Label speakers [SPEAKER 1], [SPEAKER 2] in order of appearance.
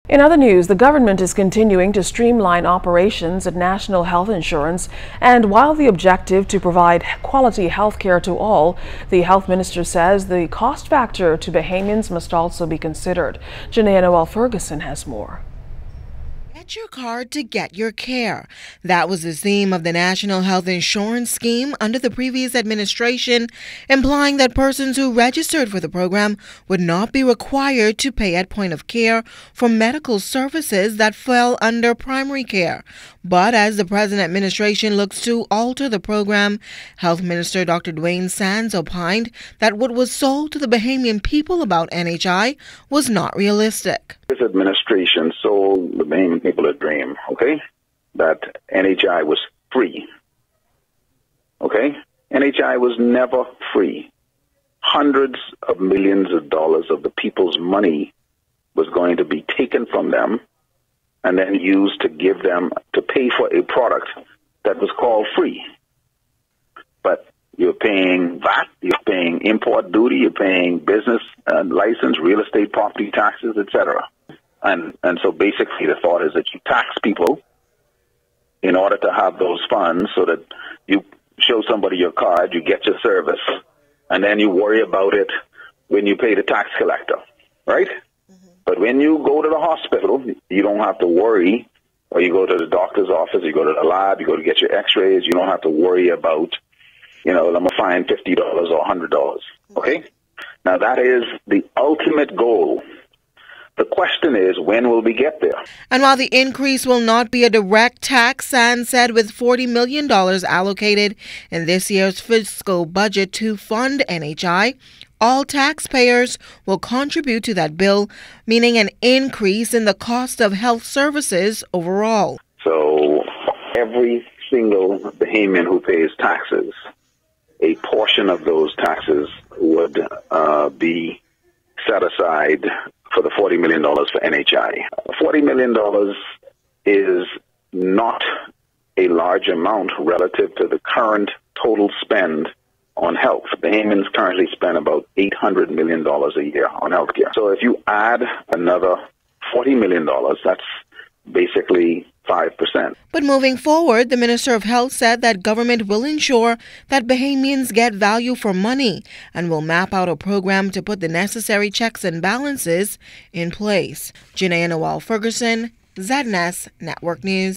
[SPEAKER 1] In other news, the government is continuing to streamline operations at National Health Insurance, and while the objective to provide quality health care to all, the health minister says the cost factor to Bahamians must also be considered. Janae Noel Ferguson has more.
[SPEAKER 2] Get your card to get your care. That was the theme of the National Health Insurance Scheme under the previous administration, implying that persons who registered for the program would not be required to pay at point of care for medical services that fell under primary care. But as the present administration looks to alter the program, Health Minister Dr. Dwayne Sands opined that what was sold to the Bahamian people about NHI was not realistic.
[SPEAKER 3] This administration sold the Bahamian people a dream, okay? That NHI was free, okay? NHI was never free. Hundreds of millions of dollars of the people's money was going to be taken from them and then used to give them to pay for a product that was called free. But you're paying VAT, you're paying import duty, you're paying business license, real estate property taxes, etc. And so basically the thought is that you tax people in order to have those funds so that you show somebody your card, you get your service, and then you worry about it when you pay the tax collector, right? But when you go to the hospital, you don't have to worry, or you go to the doctor's office, you go to the lab, you go to get your x-rays, you don't have to worry about, I'm going to find $50 or $100, okay? Now that is the ultimate goal. The question is, when will we get there?
[SPEAKER 2] And while the increase will not be a direct tax, Sands said with $40 million allocated in this year's fiscal budget to fund NHI, all taxpayers will contribute to that bill, meaning an increase in the cost of health services overall.
[SPEAKER 3] So every single Bahamian who pays taxes, a portion of those taxes would be set aside for the $40 million for NHI. $40 million is not a large amount relative to the current total spend on health. Bahamians currently spend about $800 million a year on health care. So if you add another $40 million, that's basically 5%.
[SPEAKER 2] But moving forward, the Minister of Health said that government will ensure that Bahamians get value for money and will map out a program to put the necessary checks and balances in place. Janae Noel Ferguson, ZNS Network News.